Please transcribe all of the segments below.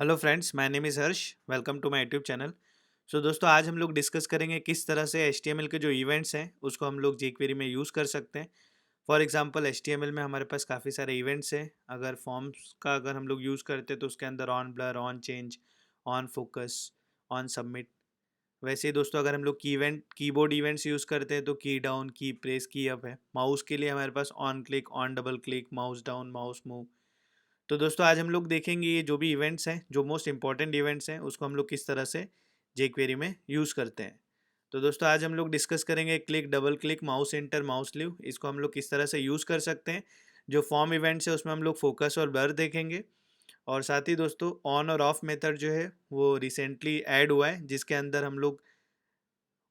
Hello friends, my name is Harsh. Welcome to my YouTube channel. So दोस्तों, आज हम लोग डिस्कस करेंगे किस तरह से HTML के जो इवेंट्स हैं उसको हम लोग jQuery में यूज़ कर सकते हैं। फॉर एग्जांपल HTML में हमारे पास काफ़ी सारे इवेंट्स हैं। अगर फॉर्म्स का अगर हम लोग यूज़ करते हैं तो उसके अंदर on blur, on change, on focus, on submit. वैसे ही दोस्तों, अगर हम लोग कीबोर्ड इवेंट्स यूज़ करते हैं तो की डाउन, की प्रेस, की अप है। माउस के लिए हमारे pass on click, on double click, mouse down, mouse move. तो दोस्तों, आज हम लोग देखेंगे ये जो भी इवेंट्स हैं, जो मोस्ट इंपॉर्टेंट इवेंट्स हैं, उसको हम लोग किस तरह से jQuery में यूज़ करते हैं। तो दोस्तों, आज हम लोग डिस्कस करेंगे click, double click, mouse enter, mouse leave, इसको हम लोग किस तरह से यूज़ कर सकते हैं। जो फॉर्म इवेंट्स है उसमें हम लोग फोकस और ब्लर देखेंगे। और साथ ही दोस्तों, ऑन और ऑफ मेथड जो है वो रिसेंटली ऐड हुआ है, जिसके अंदर हम लोग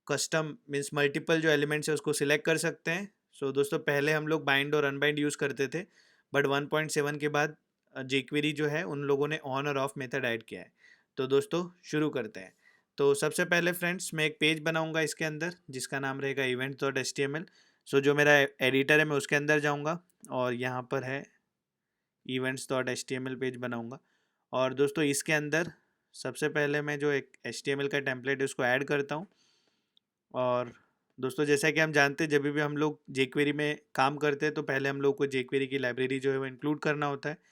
कस्टम मीन्स मल्टीपल जो एलिमेंट्स है उसको सिलेक्ट कर सकते हैं। सो दोस्तों, पहले हम लोग बाइंड और अनबाइंड यूज़ करते थे, बट 1.7 के बाद jQuery जो है उन लोगों ने ऑन और ऑफ मेथड ऐड किया है। तो दोस्तों, शुरू करते हैं। तो सबसे पहले फ्रेंड्स, मैं एक पेज बनाऊंगा इसके अंदर जिसका नाम रहेगा events.html। सो जो मेरा एडिटर है मैं उसके अंदर जाऊंगा और यहाँ पर है events.html पेज बनाऊंगा। और दोस्तों, इसके अंदर सबसे पहले मैं जो एक HTML का टेम्पलेट है उसको ऐड करता हूँ। और दोस्तों, जैसा कि हम जानते हैं, जब भी हम लोग jQuery में काम करते हैं तो पहले हम लोग को jQuery की लाइब्रेरी जो है वो इंक्लूड करना होता है।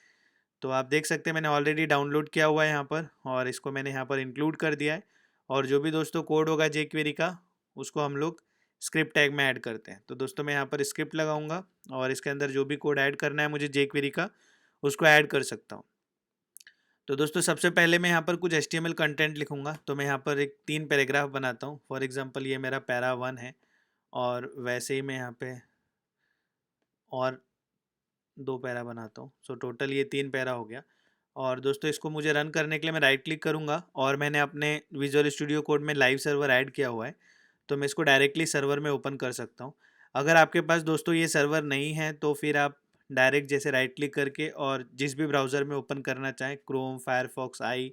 तो आप देख सकते हैं मैंने ऑलरेडी डाउनलोड किया हुआ है यहाँ पर, और इसको मैंने यहाँ पर इंक्लूड कर दिया है। और जो भी दोस्तों कोड होगा jQuery का, उसको हम लोग स्क्रिप्ट टैग में ऐड करते हैं। तो दोस्तों, मैं यहाँ पर स्क्रिप्ट लगाऊंगा और इसके अंदर जो भी कोड ऐड करना है मुझे jQuery का, उसको ऐड कर सकता हूँ। तो दोस्तों, सबसे पहले मैं यहाँ पर कुछ HTML कंटेंट लिखूंगा। तो मैं यहाँ पर एक 3 पैराग्राफ बनाता हूँ। फॉर एग्जांपल, ये मेरा पैरा 1 है। और वैसे ही मैं यहाँ पे और 2 पैरा बनाता हूँ। सो टोटल ये 3 पैरा हो गया। और दोस्तों, इसको मुझे रन करने के लिए मैं राइट क्लिक करूँगा, और मैंने अपने विजुअल स्टूडियो कोड में लाइव सर्वर ऐड किया हुआ है। तो मैं इसको डायरेक्टली सर्वर में ओपन कर सकता हूँ। अगर आपके पास दोस्तों ये सर्वर नहीं है तो फिर आप डायरेक्ट जैसे राइट क्लिक करके और जिस भी ब्राउज़र में ओपन करना चाहें, क्रोम, फायरफॉक्स, आई,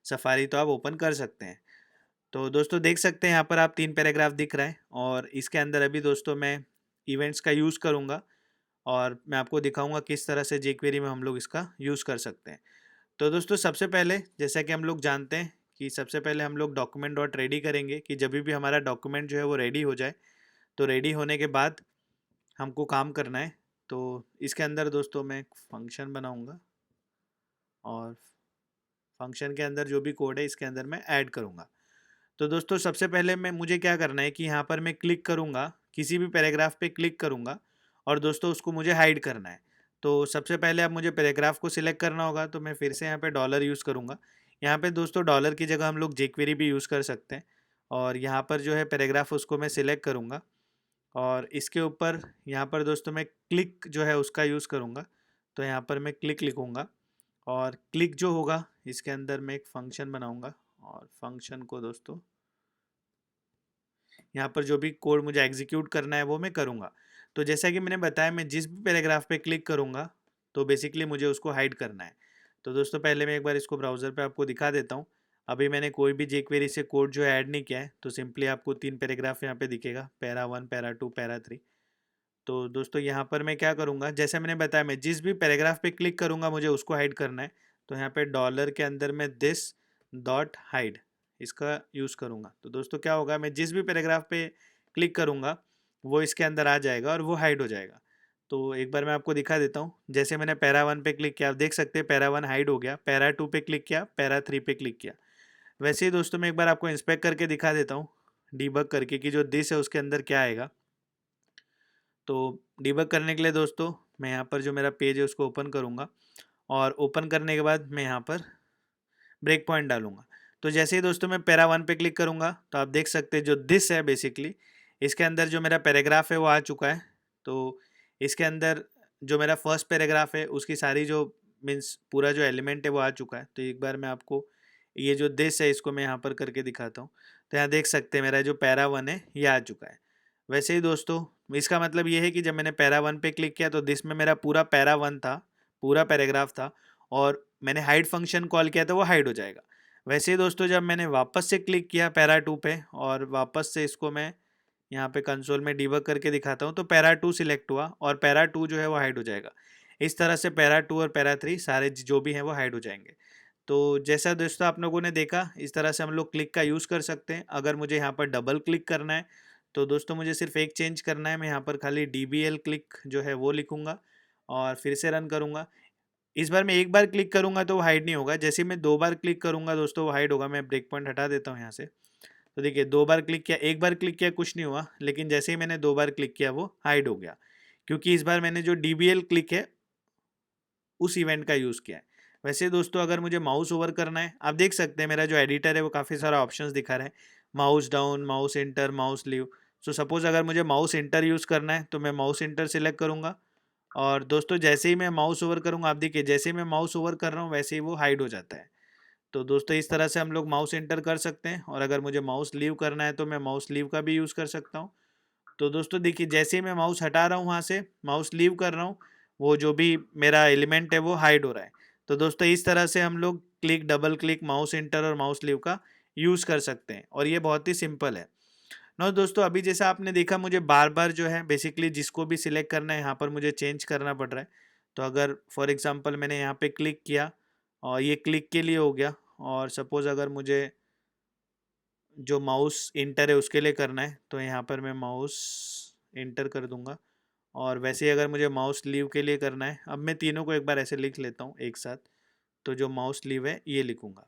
सफारी, तो आप ओपन कर सकते हैं। तो दोस्तों, देख सकते हैं यहाँ पर आप 3 पैराग्राफ दिख रहा है, और इसके अंदर अभी दोस्तों मैं इवेंट्स का यूज़ करूँगा और मैं आपको दिखाऊंगा किस तरह से jQuery में हम लोग इसका यूज़ कर सकते हैं। तो दोस्तों, सबसे पहले जैसा कि हम लोग जानते हैं कि सबसे पहले हम लोग डॉक्यूमेंट डॉट रेडी करेंगे, कि जब भी हमारा डॉक्यूमेंट जो है वो रेडी हो जाए, तो रेडी होने के बाद हमको काम करना है। तो इसके अंदर दोस्तों मैं एक फंक्शन बनाऊंगा, और फंक्शन के अंदर जो भी कोड है इसके अंदर मैं ऐड करूँगा। तो दोस्तों, सबसे पहले मैं मुझे क्या करना है कि यहाँ पर मैं क्लिक करूँगा, किसी भी पैराग्राफ पे क्लिक करूँगा, और दोस्तों उसको मुझे हाइड करना है। तो सबसे पहले अब मुझे पैराग्राफ को सिलेक्ट करना होगा, तो मैं फिर से यहाँ पे डॉलर यूज़ करूँगा। यहाँ पे दोस्तों डॉलर की जगह हम लोग jQuery भी यूज़ कर सकते हैं। और यहाँ पर जो है पैराग्राफ, उसको मैं सिलेक्ट करूँगा, और इसके ऊपर यहाँ पर दोस्तों मैं क्लिक जो है उसका यूज़ करूँगा। तो यहाँ पर मैं क्लिक लिखूँगा, और क्लिक जो होगा इसके अंदर मैं एक फंक्शन बनाऊँगा, और फंक्शन को दोस्तों यहाँ पर जो भी कोड मुझे एग्जीक्यूट करना है वो मैं करूँगा। तो जैसा कि मैंने बताया, मैं जिस भी पैराग्राफ पे क्लिक करूँगा तो बेसिकली मुझे उसको हाइड करना है। तो दोस्तों, पहले मैं एक बार इसको ब्राउज़र पे आपको दिखा देता हूँ। अभी मैंने कोई भी jQuery से कोड जो है ऐड नहीं किया है, तो सिंपली आपको 3 पैराग्राफ यहाँ पे दिखेगा, पैरा 1, पैरा 2, पैरा 3। तो दोस्तों, यहाँ पर मैं क्या करूँगा, जैसे मैंने बताया, मैं जिस भी पैराग्राफ पे क्लिक करूँगा मुझे उसको हाइड करना है। तो यहाँ पे डॉलर के अंदर मैं दिस डॉट हाइड इसका यूज़ करूँगा। तो दोस्तों, क्या होगा, मैं जिस भी पैराग्राफ पे क्लिक करूँगा वो इसके अंदर आ जाएगा और वो हाइड हो जाएगा। तो एक बार मैं आपको दिखा देता हूँ। जैसे मैंने पैरा 1 पे क्लिक किया, आप देख सकते हैं पैरा 1 हाइड हो गया। पैरा 2 पे क्लिक किया, पैरा 3 पे क्लिक किया। वैसे ही दोस्तों, मैं एक बार आपको इंस्पेक्ट करके दिखा देता हूँ, डीबग करके, कि जो दिस है उसके अंदर क्या आएगा। तो डिबग करने के लिए दोस्तों, मैं यहाँ पर जो मेरा पेज है उसको ओपन करूँगा, और ओपन करने के बाद मैं यहाँ पर ब्रेक पॉइंट डालूँगा। तो जैसे ही दोस्तों मैं पैरा 1 पे क्लिक करूँगा, तो आप देख सकते हैं जो दिस है बेसिकली, इसके अंदर जो मेरा पैराग्राफ है वो आ चुका है। तो इसके अंदर जो मेरा फर्स्ट पैराग्राफ है उसकी सारी जो मीन्स पूरा जो एलिमेंट है वो आ चुका है। तो एक बार मैं आपको ये जो दिस है इसको मैं यहाँ पर करके दिखाता हूँ। तो यहाँ देख सकते हैं मेरा जो पैरा 1 है ये आ चुका है। वैसे ही दोस्तों, इसका मतलब ये है कि जब मैंने पैरा 1 पे क्लिक किया तो दिस में मेरा पूरा पैरा 1 था, पूरा पैराग्राफ था, और मैंने हाइड फंक्शन कॉल किया तो वो हाइड हो जाएगा। वैसे ही दोस्तों, जब मैंने वापस से क्लिक किया पैरा 2 पे, और वापस से इसको मैं यहाँ पे कंसोल में डिबग करके दिखाता हूँ, तो पैरा 2 सिलेक्ट हुआ और पैरा 2 जो है वो हाइड हो जाएगा। इस तरह से पैरा 2 और पैरा 3 सारे जो भी हैं वो हाइड हो जाएंगे। तो जैसा दोस्तों आप लोगों ने देखा, इस तरह से हम लोग क्लिक का यूज़ कर सकते हैं। अगर मुझे यहाँ पर डबल क्लिक करना है तो दोस्तों मुझे सिर्फ एक चेंज करना है, मैं यहाँ पर खाली DBL क्लिक जो है वो लिखूँगा और फिर से रन करूँगा। इस बार मैं एक बार क्लिक करूँगा तो वो हाइड नहीं होगा, जैसे ही मैं 2 बार क्लिक करूँगा दोस्तों वो हाइड होगा। मैं ब्रेक पॉइंट हटा देता हूँ यहाँ से। तो देखिए 2 बार क्लिक किया, एक बार क्लिक किया कुछ नहीं हुआ, लेकिन जैसे ही मैंने 2 बार क्लिक किया वो हाइड हो गया, क्योंकि इस बार मैंने जो DBL क्लिक है उस इवेंट का यूज़ किया है। वैसे दोस्तों अगर मुझे माउस ओवर करना है, आप देख सकते हैं मेरा जो एडिटर है वो काफ़ी सारा ऑप्शंस दिखा रहा है, mouse down, mouse enter, mouse leave. So suppose अगर मुझे माउस इंटर यूज़ करना है तो मैं माउस इंटर सेलेक्ट करूँगा और दोस्तों जैसे ही मैं माउस ओवर करूँगा, आप देखिए जैसे ही मैं माउस ओवर कर रहा हूँ वैसे ही वो हाइड हो जाता है। तो दोस्तों इस तरह से हम लोग माउस एंटर कर सकते हैं, और अगर मुझे माउस लीव करना है तो मैं माउस लीव का भी यूज़ कर सकता हूँ। तो दोस्तों देखिए जैसे ही मैं माउस हटा रहा हूँ वहाँ से, माउस लीव कर रहा हूँ, वो जो भी मेरा एलिमेंट है वो हाइड हो रहा है। तो दोस्तों इस तरह से हम लोग click, double click, mouse enter और माउस लीव का यूज़ कर सकते हैं, और ये बहुत ही सिंपल है। ना दोस्तों अभी जैसा आपने देखा, मुझे बार-बार जो है बेसिकली जिसको भी सिलेक्ट करना है यहाँ पर मुझे चेंज करना पड़ रहा है। तो अगर फॉर एग्ज़ाम्पल मैंने यहाँ पे क्लिक किया और ये क्लिक के लिए हो गया, और सपोज़ अगर मुझे जो माउस इंटर है उसके लिए करना है तो यहाँ पर मैं माउस इंटर कर दूंगा, और वैसे ही अगर मुझे माउस लीव के लिए करना है, अब मैं तीनों को एक बार ऐसे लिख लेता हूँ एक साथ। तो जो माउस लीव है ये लिखूंगा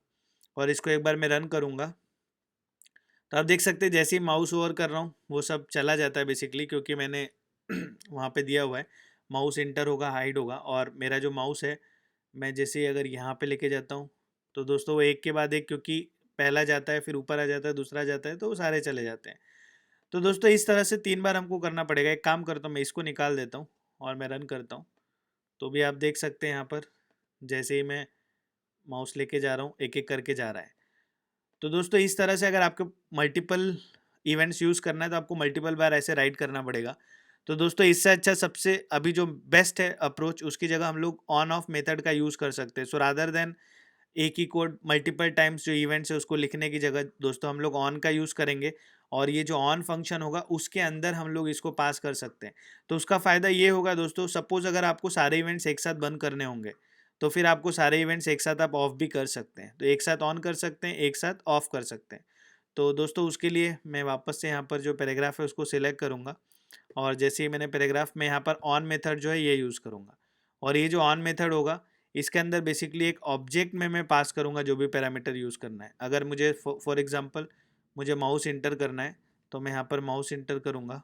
और इसको एक बार मैं रन करूँगा। तो आप देख सकते हैं जैसे ही माउस ओवर कर रहा हूँ वो सब चला जाता है बेसिकली, क्योंकि मैंने वहाँ पे दिया हुआ है माउस इंटर होगा, हाइड होगा, और मेरा जो माउस है मैं जैसे ही अगर यहाँ पे लेके जाता हूँ तो दोस्तों वो एक के बाद एक, क्योंकि पहला जाता है फिर ऊपर आ जाता है, दूसरा जाता है, तो वो सारे चले जाते हैं। तो दोस्तों इस तरह से 3 बार हमको करना पड़ेगा। एक काम करता हूँ, मैं इसको निकाल देता हूँ और मैं रन करता हूँ। तो भी आप देख सकते हैं यहाँ पर जैसे ही मैं माउस लेके जा रहा हूँ एक एक करके जा रहा है। तो दोस्तों इस तरह से अगर आपको मल्टीपल इवेंट्स यूज़ करना है तो आपको मल्टीपल बार ऐसे राइट करना पड़ेगा। तो दोस्तों इससे अच्छा सबसे अभी जो बेस्ट है अप्रोच, उसकी जगह हम लोग ऑन ऑफ मेथड का यूज़ कर सकते हैं। सो रादर देन एक ही कोड मल्टीपल टाइम्स जो इवेंट्स है उसको लिखने की जगह दोस्तों हम लोग ऑन का यूज़ करेंगे, और ये जो ऑन फंक्शन होगा उसके अंदर हम लोग इसको पास कर सकते हैं। तो उसका फ़ायदा ये होगा दोस्तों, सपोज़ अगर आपको सारे इवेंट्स एक साथ बंद करने होंगे तो फिर आपको सारे इवेंट्स एक साथ आप ऑफ भी कर सकते हैं। तो एक साथ ऑन कर सकते हैं, एक साथ ऑफ कर सकते हैं। तो दोस्तों उसके लिए मैं वापस से यहाँ पर जो पैराग्राफ है उसको सिलेक्ट करूँगा, और जैसे ही मैंने पैराग्राफ में यहाँ पर ऑन मेथड जो है ये यूज़ करूँगा, और ये जो ऑन मेथड होगा इसके अंदर बेसिकली एक ऑब्जेक्ट में मैं पास करूँगा जो भी पैरामीटर यूज़ करना है। अगर मुझे फॉर एग्जांपल मुझे माउस इंटर करना है तो मैं यहाँ पर माउस इंटर करूँगा।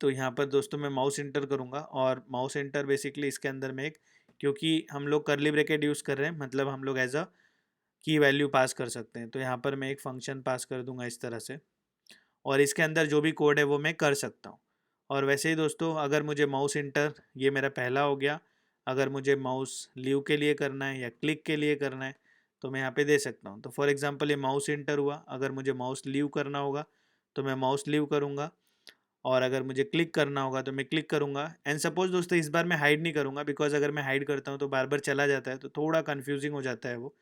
तो यहाँ पर दोस्तों मैं माउस इंटर करूँगा, और माउस इंटर बेसिकली इसके अंदर में एक, क्योंकि हम लोग करली ब्रैकेट यूज़ कर रहे हैं मतलब हम लोग एज अ की वैल्यू पास कर सकते हैं। तो यहाँ पर मैं एक फंक्शन पास कर दूंगा इस तरह से, और इसके अंदर जो भी कोड है वो मैं कर सकता हूँ। और वैसे ही दोस्तों अगर मुझे माउस इंटर, ये मेरा पहला हो गया, अगर मुझे माउस लीव के लिए करना है या क्लिक के लिए करना है तो मैं यहाँ पे दे सकता हूँ। तो फॉर एग्जांपल ये माउस इंटर हुआ, अगर मुझे माउस लीव करना होगा तो मैं माउस लीव करूँगा, और अगर मुझे क्लिक करना होगा तो मैं क्लिक करूँगा। एंड सपोज दोस्तों इस बार मैं हाइड नहीं करूँगा, बिकॉज अगर मैं हाइड करता हूँ तो बार बार चला जाता है तो थोड़ा कन्फ्यूजिंग हो जाता है वो।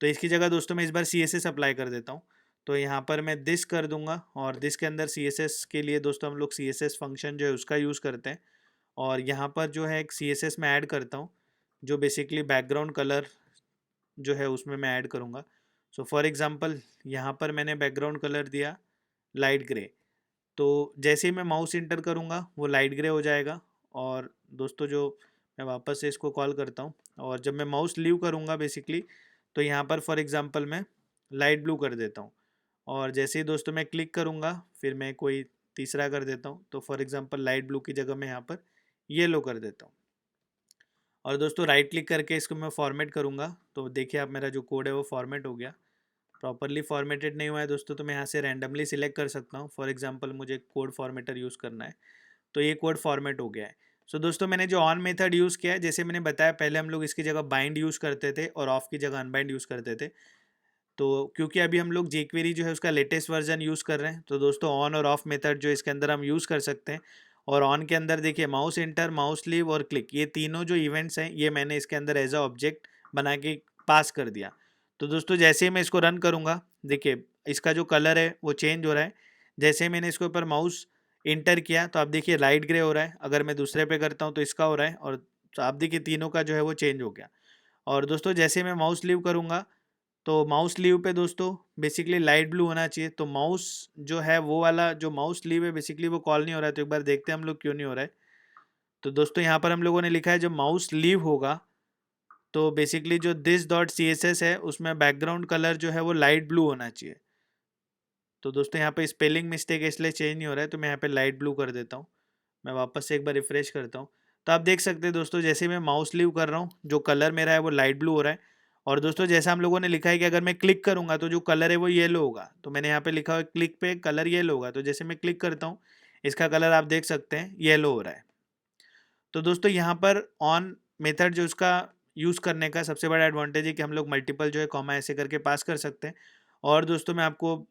तो इसकी जगह दोस्तों मैं इस बार CSS अप्लाई कर देता हूँ। तो यहाँ पर मैं दिस कर दूंगा, और दिस के अंदर CSS के लिए दोस्तों हम लोग CSS फंक्शन जो है उसका यूज़ करते हैं, और यहाँ पर जो है एक CSS मैं ऐड करता हूँ जो बेसिकली बैकग्राउंड कलर जो है उसमें मैं ऐड करूँगा। सो फॉर एग्ज़ाम्पल यहाँ पर मैंने बैकग्राउंड कलर दिया लाइट ग्रे, तो जैसे ही मैं माउस इंटर करूँगा वो लाइट ग्रे हो जाएगा। और दोस्तों जो मैं वापस से इसको कॉल करता हूँ, और जब मैं माउस लीव करूँगा बेसिकली तो यहाँ पर फॉर एग्ज़ाम्पल मैं लाइट ब्लू कर देता हूँ, और जैसे ही दोस्तों मैं क्लिक करूँगा फिर मैं कोई तीसरा कर देता हूँ, तो फॉर एग्ज़ाम्पल लाइट ब्लू की जगह मैं यहाँ पर येलो कर देता हूँ। और दोस्तों राइट क्लिक करके इसको मैं फॉर्मेट करूँगा, तो देखिए आप मेरा जो कोड है वो फॉर्मेट हो गया। प्रॉपरली फॉर्मेटेड नहीं हुआ है दोस्तों तो मैं यहाँ से रैंडमली सिलेक्ट कर सकता हूँ। फॉर एग्जांपल मुझे कोड फॉर्मेटर यूज़ करना है, तो ये कोड फॉर्मेट हो गया है। सो दोस्तों मैंने जो ऑन मेथड यूज़ किया है, जैसे मैंने बताया पहले हम लोग इसकी जगह बाइंड यूज़ करते थे और ऑफ की जगह अनबाइंड यूज़ करते थे। तो क्योंकि अभी हम लोग jQuery जो है उसका लेटेस्ट वर्जन यूज़ कर रहे हैं, तो दोस्तों ऑन और ऑफ मेथड जो इसके अंदर हम यूज़ कर सकते हैं। और ऑन के अंदर देखिए माउस इंटर, माउस लीव और क्लिक, ये तीनों जो इवेंट्स हैं ये मैंने इसके अंदर एज अ ऑब्जेक्ट बना के पास कर दिया। तो दोस्तों जैसे ही मैं इसको रन करूँगा, देखिए इसका जो कलर है वो चेंज हो रहा है। जैसे ही मैंने इसके ऊपर माउस इंटर किया तो आप देखिए लाइट ग्रे हो रहा है, अगर मैं दूसरे पे करता हूँ तो इसका हो रहा है, और तो आप देखिए तीनों का जो है वो चेंज हो गया। और दोस्तों जैसे मैं माउस लीव करूँगा तो माउस लीव पे दोस्तों बेसिकली लाइट ब्लू होना चाहिए। तो माउस जो है वो वाला जो माउस लीव है बेसिकली वो कॉल नहीं हो रहा है, तो एक बार देखते हैं हम लोग क्यों नहीं हो रहा है। तो दोस्तों यहाँ पर हम लोगों ने लिखा है जो माउस लीव होगा तो बेसिकली जो this dot C S S है उसमें बैकग्राउंड कलर जो है वो लाइट ब्लू होना चाहिए। तो दोस्तों यहाँ पे स्पेलिंग मिस्टेक है इसलिए चेंज नहीं हो रहा है, तो मैं यहाँ पे लाइट ब्लू कर देता हूँ। मैं वापस से एक बार रिफ्रेश करता हूँ। तो आप देख सकते हैं दोस्तों जैसे मैं माउस लीव कर रहा हूँ जो कलर मेरा है वो लाइट ब्लू हो रहा है। और दोस्तों जैसा हम लोगों ने लिखा है कि अगर मैं क्लिक करूँगा तो जो कलर है वो येलो होगा, तो मैंने यहाँ पे लिखा हुआ क्लिक पे कलर येलो होगा। तो जैसे मैं क्लिक करता हूँ इसका कलर आप देख सकते हैं येलो हो रहा है। तो दोस्तों यहाँ पर ऑन मेथड जो उसका यूज़ करने का सबसे बड़ा एडवांटेज है कि हम लोग मल्टीपल जो है कॉमा ऐसे करके पास कर सकते हैं। और दोस्तों मैं आपको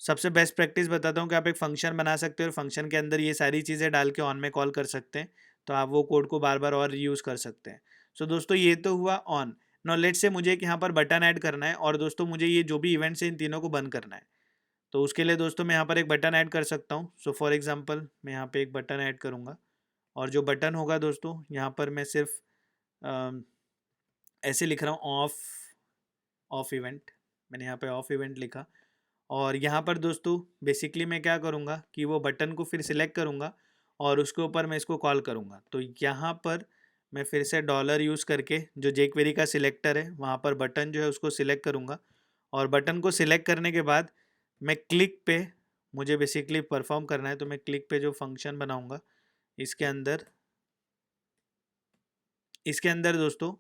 सबसे बेस्ट प्रैक्टिस बताता हूँ कि आप एक फंक्शन बना सकते हो और फंक्शन के अंदर ये सारी चीज़ें डाल के ऑन में कॉल कर सकते हैं, तो आप वो कोड को बार बार और रीयूज़ कर सकते हैं। सो दोस्तों ये तो हुआ ऑन। नाउ लेट से मुझे एक यहाँ पर बटन ऐड करना है और दोस्तों मुझे ये जो भी इवेंट्स हैं इन तीनों को बंद करना है। तो उसके लिए दोस्तों मैं यहाँ पर एक बटन ऐड कर सकता हूँ। सो फॉर एग्जाम्पल मैं यहाँ पर एक बटन ऐड करूँगा और जो बटन होगा दोस्तों यहाँ पर मैं सिर्फ ऐसे लिख रहा हूँ ऑफ ऑफ इवेंट। मैंने यहाँ पे ऑफ इवेंट लिखा और यहाँ पर दोस्तों बेसिकली मैं क्या करूँगा कि वो बटन को फिर सिलेक्ट करूँगा और उसके ऊपर मैं इसको कॉल करूँगा। तो यहाँ पर मैं फिर से डॉलर यूज़ करके जो जेक्वेरी का सिलेक्टर है वहाँ पर बटन जो है उसको सिलेक्ट करूँगा और बटन को सिलेक्ट करने के बाद मैं क्लिक पे मुझे बेसिकली परफॉर्म करना है, तो मैं क्लिक पे जो फंक्शन बनाऊँगा इसके अंदर दोस्तों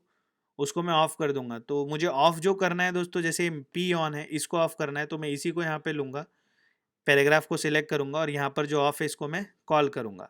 उसको मैं ऑफ़ कर दूंगा। तो मुझे ऑफ़ जो करना है दोस्तों जैसे पी ऑन है इसको ऑफ़ करना है, तो मैं इसी को यहाँ पे लूँगा, पैराग्राफ को सिलेक्ट करूँगा और यहाँ पर जो ऑफ़ है इसको मैं कॉल करूँगा।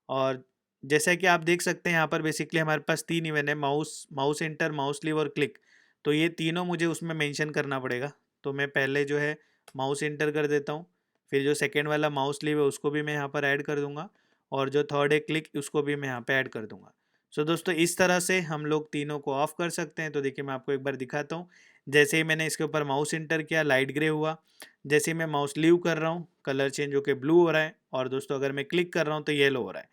और जैसा कि आप देख सकते हैं यहाँ पर बेसिकली हमारे पास 3 इवेंट है, mouse mouse enter, mouse leave और क्लिक। तो ये तीनों मुझे उसमें मेंशन करना पड़ेगा। तो मैं पहले जो है माउस एंटर कर देता हूँ, फिर जो सेकंड वाला माउस लीव है उसको भी मैं यहाँ पर ऐड कर दूँगा और जो थर्ड है क्लिक उसको भी मैं यहाँ पे ऐड कर दूँगा। सो दोस्तों इस तरह से हम लोग तीनों को ऑफ कर सकते हैं। तो देखिए मैं आपको एक बार दिखाता हूँ। जैसे ही मैंने इसके ऊपर माउस एंटर किया लाइट ग्रे हुआ, जैसे ही मैं माउस लीव कर रहा हूँ कलर चेंज होकर ब्लू हो रहा है और दोस्तों अगर मैं क्लिक कर रहा हूँ तो येलो हो रहा है।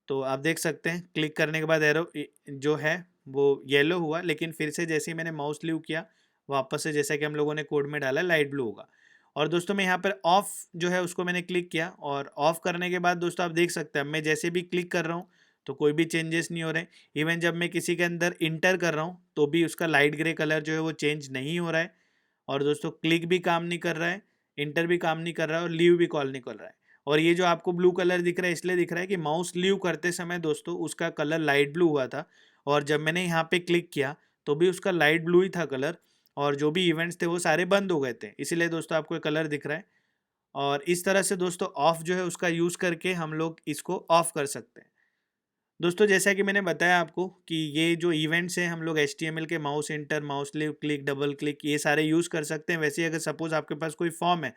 तो आप देख सकते हैं क्लिक करने के बाद एरो जो है वो येलो हुआ, लेकिन फिर से जैसे ही मैंने माउस लीव किया वापस से जैसा कि हम लोगों ने कोड में डाला लाइट ब्लू होगा। और दोस्तों मैं यहाँ पर ऑफ जो है उसको मैंने क्लिक किया और ऑफ करने के बाद दोस्तों आप देख सकते हैं मैं जैसे भी क्लिक कर रहा हूँ तो कोई भी चेंजेस नहीं हो रहे। इवन जब मैं किसी के अंदर इंटर कर रहा हूँ तो भी उसका लाइट ग्रे कलर जो है वो चेंज नहीं हो रहा है। और दोस्तों क्लिक भी काम नहीं कर रहा है, इंटर भी काम नहीं कर रहा है और लीव भी कॉल नहीं कर रहा है। और ये जो आपको ब्लू कलर दिख रहा है इसलिए दिख रहा है कि माउस लीव करते समय दोस्तों उसका कलर लाइट ब्लू हुआ था और जब मैंने यहाँ पे क्लिक किया तो भी उसका लाइट ब्लू ही था कलर और जो भी इवेंट्स थे वो सारे बंद हो गए थे, इसीलिए दोस्तों आपको ये कलर दिख रहा है। और इस तरह से दोस्तों ऑफ जो है उसका यूज़ करके हम लोग इसको ऑफ कर सकते हैं। दोस्तों जैसा कि मैंने बताया आपको कि ये जो इवेंट्स हैं हम लोग HTML के mouse enter, mouse leave, click, double click ये सारे यूज़ कर सकते हैं। वैसे ही अगर सपोज़ आपके पास कोई फॉर्म है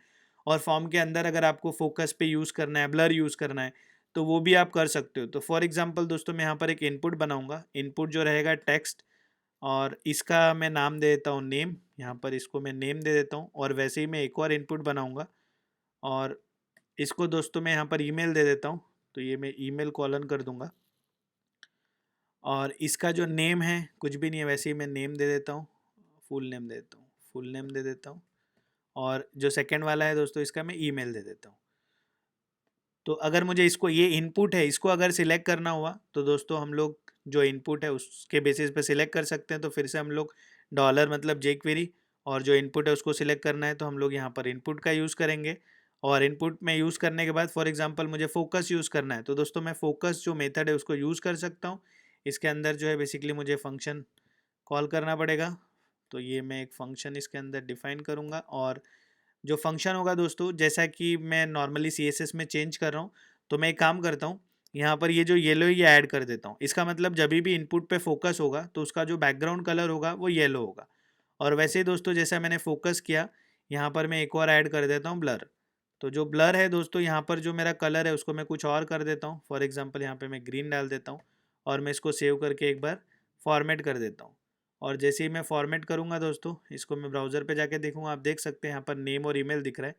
और फॉर्म के अंदर अगर आपको फोकस पे यूज़ करना है, ब्लर यूज़ करना है, तो वो भी आप कर सकते हो। तो फॉर एग्जांपल दोस्तों मैं यहाँ पर एक इनपुट बनाऊँगा। इनपुट जो रहेगा टेक्स्ट और इसका मैं नाम दे देता हूँ नेम। यहाँ पर इसको मैं नेम दे देता हूँ और वैसे ही मैं एक और इनपुट बनाऊँगा और इसको दोस्तों मैं यहाँ पर ईमेल दे देता हूँ। तो ये मैं ईमेल कॉलन कर दूँगा और इसका जो नेम है कुछ भी नहीं है, वैसे ही मैं नेम दे देता हूँ, फुल नेम दे देता हूँ, फुल नेम दे देता हूँ। और जो सेकंड वाला है दोस्तों इसका मैं ईमेल दे देता हूँ। तो अगर मुझे इसको ये इनपुट है इसको अगर सिलेक्ट करना हुआ तो दोस्तों हम लोग जो इनपुट है उसके बेसिस पे सिलेक्ट कर सकते हैं। तो फिर से हम लोग डॉलर मतलब जेक्वेरी और जो इनपुट है उसको सिलेक्ट करना है तो हम लोग यहाँ पर इनपुट का यूज़ करेंगे। और इनपुट में यूज़ करने के बाद फॉर एग्जांपल मुझे फोकस यूज़ करना है तो दोस्तों मैं फोकस जो मेथड है उसको यूज़ कर सकता हूँ। इसके अंदर जो है बेसिकली मुझे फंक्शन कॉल करना पड़ेगा। तो ये मैं एक फ़ंक्शन इसके अंदर डिफ़ाइन करूँगा और जो फंक्शन होगा दोस्तों जैसा कि मैं नॉर्मली CSS में चेंज कर रहा हूँ, तो मैं एक काम करता हूँ यहाँ पर ये जो येलो ये ऐड कर देता हूँ। इसका मतलब जब भी इनपुट पे फोकस होगा तो उसका जो बैकग्राउंड कलर होगा वो येलो होगा। और वैसे ही दोस्तों जैसा मैंने फोकस किया यहाँ पर मैं एक और ऐड कर देता हूँ ब्लर। तो जो ब्लर है दोस्तों यहाँ पर जो मेरा कलर है उसको मैं कुछ और कर देता हूँ। फॉर एग्जाम्पल यहाँ पर मैं ग्रीन डाल देता हूँ और मैं इसको सेव करके एक बार फॉर्मेट कर देता हूँ। और जैसे ही मैं फॉर्मेट करूँगा दोस्तों इसको मैं ब्राउज़र पे जाके देखूँगा, आप देख सकते हैं यहाँ पर नेम और ईमेल दिख रहा है।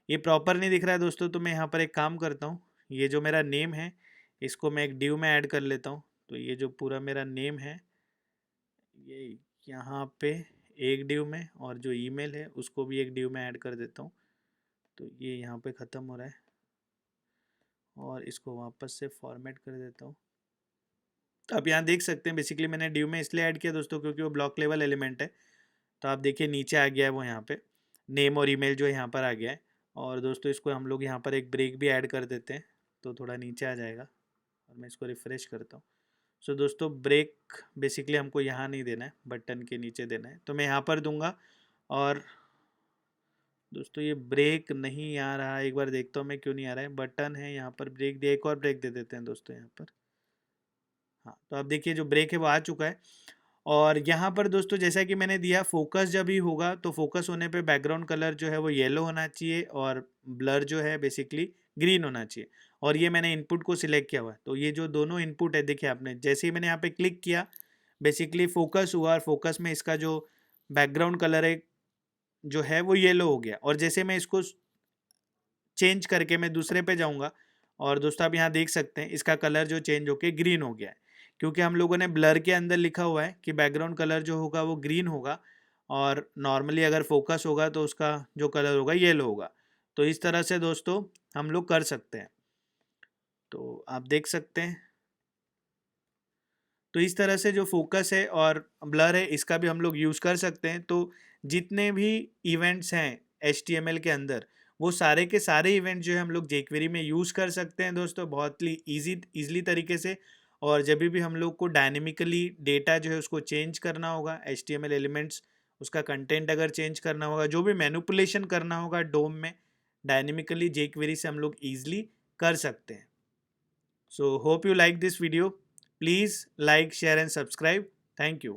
ये प्रॉपर नहीं दिख रहा है दोस्तों, तो मैं यहाँ पर एक काम करता हूँ, ये जो मेरा नेम है इसको मैं एक डिव में ऐड कर लेता हूँ। तो ये जो पूरा मेरा नेम है ये यहाँ पे एक div में, और जो ईमेल है उसको भी एक div में ऐड कर देता हूँ। तो ये यहाँ पे ख़त्म हो रहा है और इसको वापस से फॉर्मेट कर देता हूँ। तो आप यहाँ देख सकते हैं बेसिकली मैंने div में इसलिए ऐड किया दोस्तों क्योंकि वो ब्लॉक लेवल एलिमेंट है। तो आप देखिए नीचे आ गया है वो, यहाँ पे नेम और ईमेल जो यहाँ पर आ गया है। और दोस्तों इसको हम लोग यहाँ पर एक ब्रेक भी ऐड कर देते हैं तो थोड़ा नीचे आ जाएगा, और मैं इसको रिफ़्रेश करता हूँ। सो दोस्तों ब्रेक बेसिकली हमको यहाँ नहीं देना है, बटन के नीचे देना है, तो मैं यहाँ पर दूंगा। और दोस्तों ये ब्रेक नहीं आ रहा है, एक बार देखता हूँ मैं क्यों नहीं आ रहा है। बटन है यहाँ पर ब्रेक दिया, एक और ब्रेक दे देते हैं दोस्तों यहाँ पर। हाँ, तो आप देखिए जो ब्रेक है वो आ चुका है। और यहाँ पर दोस्तों जैसा कि मैंने दिया, फोकस जब भी होगा तो फोकस होने पे बैकग्राउंड कलर जो है वो येलो होना चाहिए और ब्लर जो है बेसिकली ग्रीन होना चाहिए। और ये मैंने इनपुट को सिलेक्ट किया हुआ है। तो ये जो दोनों इनपुट है देखिए आपने, जैसे ही मैंने यहाँ पे क्लिक किया बेसिकली फोकस हुआ, और फोकस में इसका जो बैकग्राउंड कलर है जो है वो येलो हो गया। और जैसे मैं इसको चेंज करके मैं दूसरे पे जाऊँगा, और दोस्तों आप यहाँ देख सकते हैं इसका कलर जो चेंज होके ग्रीन हो गया है, क्योंकि हम लोगों ने ब्लर के अंदर लिखा हुआ है कि बैकग्राउंड कलर जो होगा वो ग्रीन होगा, और नॉर्मली अगर फोकस होगा तो उसका जो कलर होगा येलो होगा। तो इस तरह से दोस्तों हम लोग कर सकते हैं। तो आप देख सकते हैं, तो इस तरह से जो फोकस है और ब्लर है इसका भी हम लोग यूज़ कर सकते हैं। तो जितने भी इवेंट्स हैं HTML के अंदर, वो सारे के सारे इवेंट जो है हम लोग jQuery में यूज़ कर सकते हैं दोस्तों, बहुत ही ईज़िली तरीके से। और जब भी हम लोग को डायनेमिकली डेटा जो है उसको चेंज करना होगा, HTML एलिमेंट्स उसका कंटेंट अगर चेंज करना होगा, जो भी मैनिपुलेशन करना होगा डोम में, डायनेमिकली jQuery से हम लोग ईज़िली कर सकते हैं। So hope you like this video. Please like, share and subscribe. Thank you.